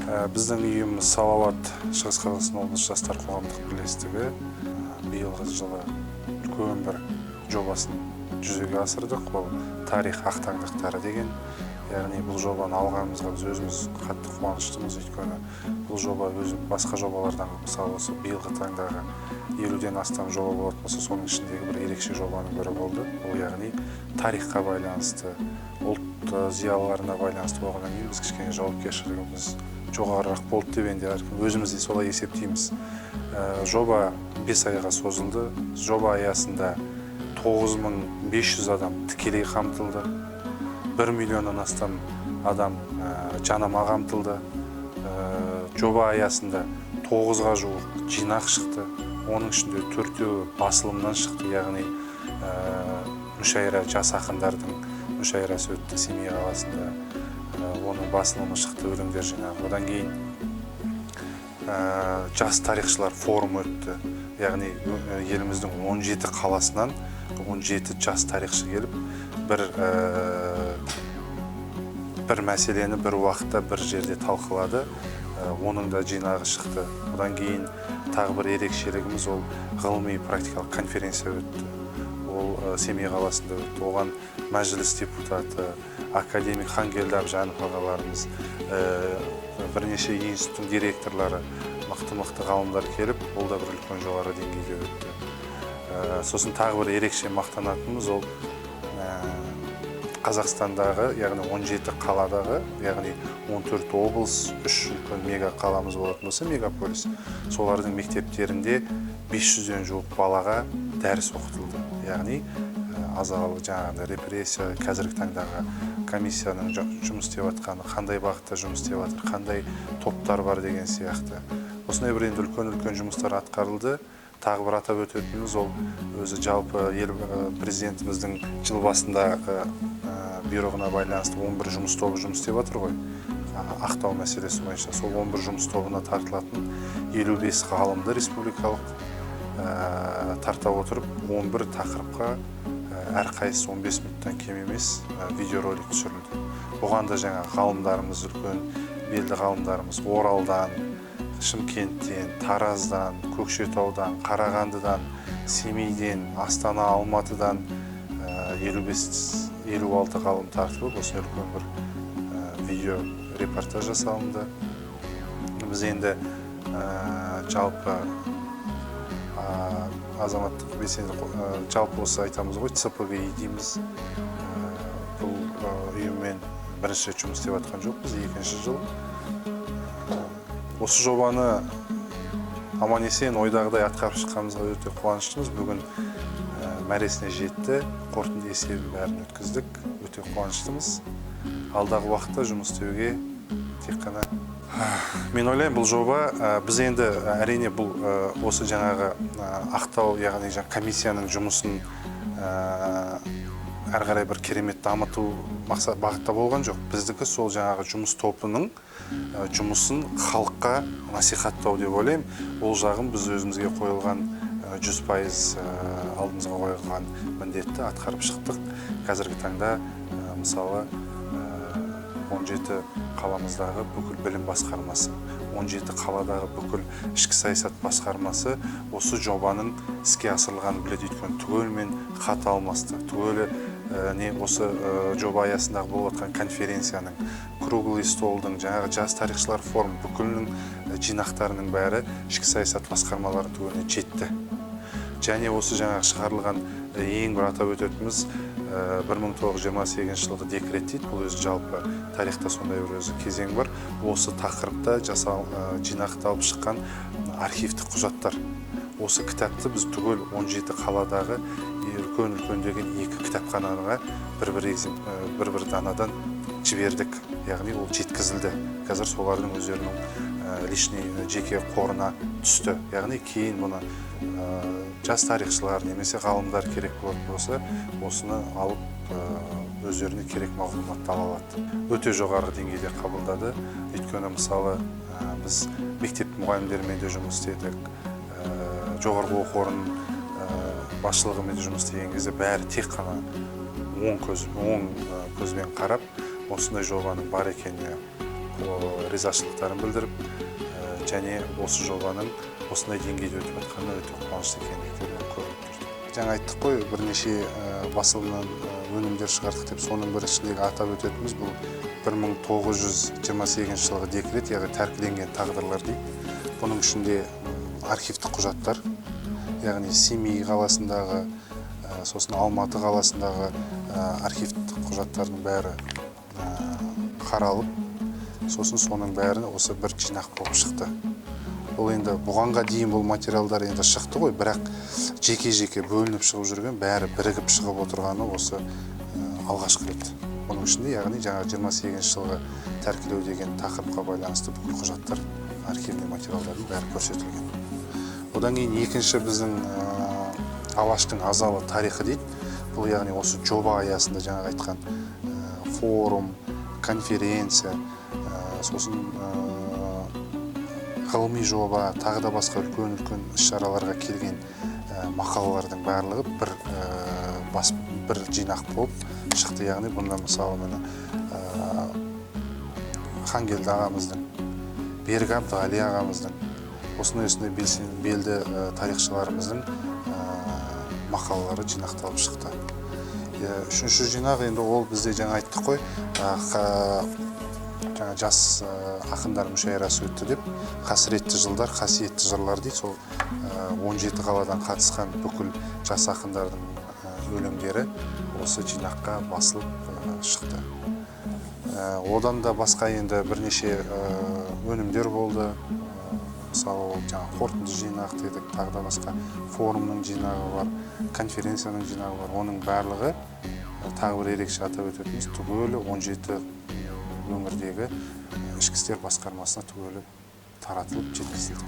Біздің үйіміз Салауат Шығыс Қазақстан облысы жастар қоғамдық бірлестігі биылғы жылы үлкен бір жобасын жүзеге асырдық. Ол тарих ақтаңдақтары деген. Яғни бұл жобаны алғанымызға біз өзіміз қатты қуаныштымыз, өйткені бұл жоба басқа жобалардан, мысалы осы биылғы таңдағы 50-ден астам жоба болатын болса, соның ішіндегі бір ерекше жобаның бірі болды. Ол яғни тарихқа байланысты, ұлт зиялыларына байланысты болғаннан кейін біз кішкене жауапкершілігіміз жоғарырақ болды деп енді өзіміз де солай есептейміз. Жоба 5 айға созылды. Жоба аясында 9500 адам тікелей қамтылды. 1 миллионнан астам адам жанама қамтылды. Жоба аясында 9-ға жуық жинақ шықты. Оның ішінде 4-еуі басылымнан шықты, яғни мүшәйра, жас ақындардың мүшәйрасы өтті Семей қаласында. Оның басылымы шықты, өлеңдер жинағы. Одан кейін жас тарихшылар форумы өтті. Яғни еліміздің 17 қаласынан 17 жас тарихшы келіп, бір мәселені бір уақытта бір жерде талқылады. Оның да жинағы шықты. Одан кейін тағы бір ерекшелігіміз ол ғылыми практикалық конференция өтті. Ол Семей қаласында өтті. Оған мәжіліс депутаты, академик Хангелді Абжанов ағаларымыз, бірнеше институттың директорлары, мықты ғалымдар келіп, ол да бір үлкен жоғары деңгейде өтті. Сосын тағы бір ерекше мақтанатынымыз ол Қазақстандағы, яғни 17 қаладағы, яғни 14 облыс, 3 үлкен мега қаламыз болатын болса, мегаполис. Солардың мектептерінде 500-ден жуық балаға дәріс оқытылды. Яғни азалы жаңағыдай репрессия, қазіргі таңдағы комиссияның жұмыс істеп жатқаны, қандай бағытта жұмыс істеп жатыр, қандай топтар бар деген сияқты. Осындай бір енді үлкен жұмыстар атқарылды. Тағы бір атап өтетініміз ол өзі жалпы президентіміздің жыл басындағы бұйрығына байланысты 11 жұмыс тобы жұмыс істеп жатыр ғой. Ақтау мәселесі бойынша сол 11 жұмыс тобына тартылатын 55 ғалымды республикалық тарта отырып 11 тақырыпқа әрқайсысы 15 минуттан кем емес видеоролик түсірілді. Оған да жаңа ғалымдарымыз, үлкен белді ғалымдарымыз Оралдан, Шымкенттен, Тараздан, Көкшетаудан, Қарағандыдан, Семейден, Астана, Алматыдан 56 ғалым тартылып, осы үлкен бір видео репортаж жасалынды. Біз енді жалпы азаматтық белсенді жалпы осы айтамыз ғой, ЦПГИ дейміз. Бұл ұйыммен бірінші жұмыс істеп жатқан жоқпыз, екінші жыл. Осы жобаны аман-есен ойдағыдай атқарып шыққанымызға өте қуаныштымыз. Бүгін мәресіне жетті, қорытынды есебін бәрін өткіздік, өте қуаныштымыз. Алдағы уақытта жұмыс істеуге тек қана. Мен ойлаймын, бұл жоба біз енді әрине бұл осы жаңағы Ақтау, яғни комиссияның жұмысын әрі қарай бір керемет дамыту бағытта болған жоқ. Біздікі сол жаңағы жұмыс тобының жұмысын халыққа насихаттау деп ойлаймын. Ол жағын біз өзімізге қойылған 100% алдымызға қойылған міндетті атқарып шықтық. Қазіргі таңда мысалы 17 қаламыздағы бүкіл білім басқармасы, 17 қаладағы бүкіл ішкі саясат басқармасы осы жобаның іске асырылғанын біледі, өйткені түгелмен хат алмасты. Түгелі осы жоба аясындағы болып жатқан конференцияның, круглый столдың, жаңағы жас тарихшылар форум бүкілінің жинақтарының бәрі ішкі саясат басқармалары түгеліне жетті. Және осы жаңағы шығарылған ең бір атап өтетіміз 1928 жылғы декрет дейді. Бұл өзі жалпы тарихта сондай бір өзі кезең бар. Осы тақырыпта жинақталып шыққан архивтік құжаттар. Осы кітапты біз түгел 17 қаладағы үлкен деген 2 кітапханаға бір данадан жібердік. Яғни ол жеткізілді. Қазір солардың өздерінің лишний жеке қорына түсті. Яғни кейін мұны жас тарихшылар немесе ғалымдар керек болатын болса, осыны алып өздеріне керек мағлұматты ала алады. Өте жоғарғы деңгейде қабылдады. Өйткені мысалы біз мектеп мұғалімдерімен де жұмыс істедік, жоғарғы оқу орнының басшылығымен де жұмыс істеген кезде бәрі тек қана оң көзбен қарап, осындай жобаның бар екеніне ризашылықтарын білдіріп, және осы жобаның осындай деңгейде өтіп жатқанына өте қуанышты екендіктерін көріп тұр. Жаңа айттық қой, бірнеше басылымнан өнімдер шығардық деп, соның бір ішіндегі атап өтетініміз бұл 1928 жылғы декрет, яғни тәркіленген тағдырлар дейді. Бұның ішінде архивтік құжаттар, яғни Семей қаласындағы, сосын Алматы қаласындағы архивтік құжаттардың бәрі қаралып, сосын соның бәрі осы бір жинақ болып шықты. Ол енді бұғанға дейін бұл материалдар енді шықты ғой, бірақ жеке-жеке бөлініп шығып жүрген, бәрі бірігіп шығып отырғаны осы алғашқы рет. Оның ішінде, яғни жаңа 28 жылғы тәркілеу деген тақырыпқа байланысты бүкіл құжаттар, архивный материалдардың бәрі көрсетілген. Одан кейін екінші біздің Алаштың азалы тарихы дейді. Бұл яғни осы жоба аясында жаңа айтқан форум, конференция, сосын ғылыми жоба, тағы да басқа үлкен іс-шараларға келген мақалалардың барлығы бір жинақ болып шықты. Яғни бұнда мысалы мені Хангелді ағамыздың, Берік Әбдіғали ағамыздың, осындай белді тарихшыларымыздың мақалалары жинақталып шықты. Үшінші жинақ енді ол бізде жаңа айттық қой, жас ақындар мүшәйрасы өтті деп, қасіретті жылдар, қасиетті жырлар дейді. Сол 17 қаладан қатысқан бүкіл жас ақындардың өлеңдері осы жинаққа басылып шықты. Одан да басқа енді бірнеше өнімдер болды. Мысалы, қорытынды жинақ дедік, тағы да басқа форумның жинағы бар, конференцияның жинағы бар. Оның барлығы тағы бір ерекше атап өтетініміз түгелі 17 өңірдегі ішкі істер басқармасына түгелі таратылып жеткізілді.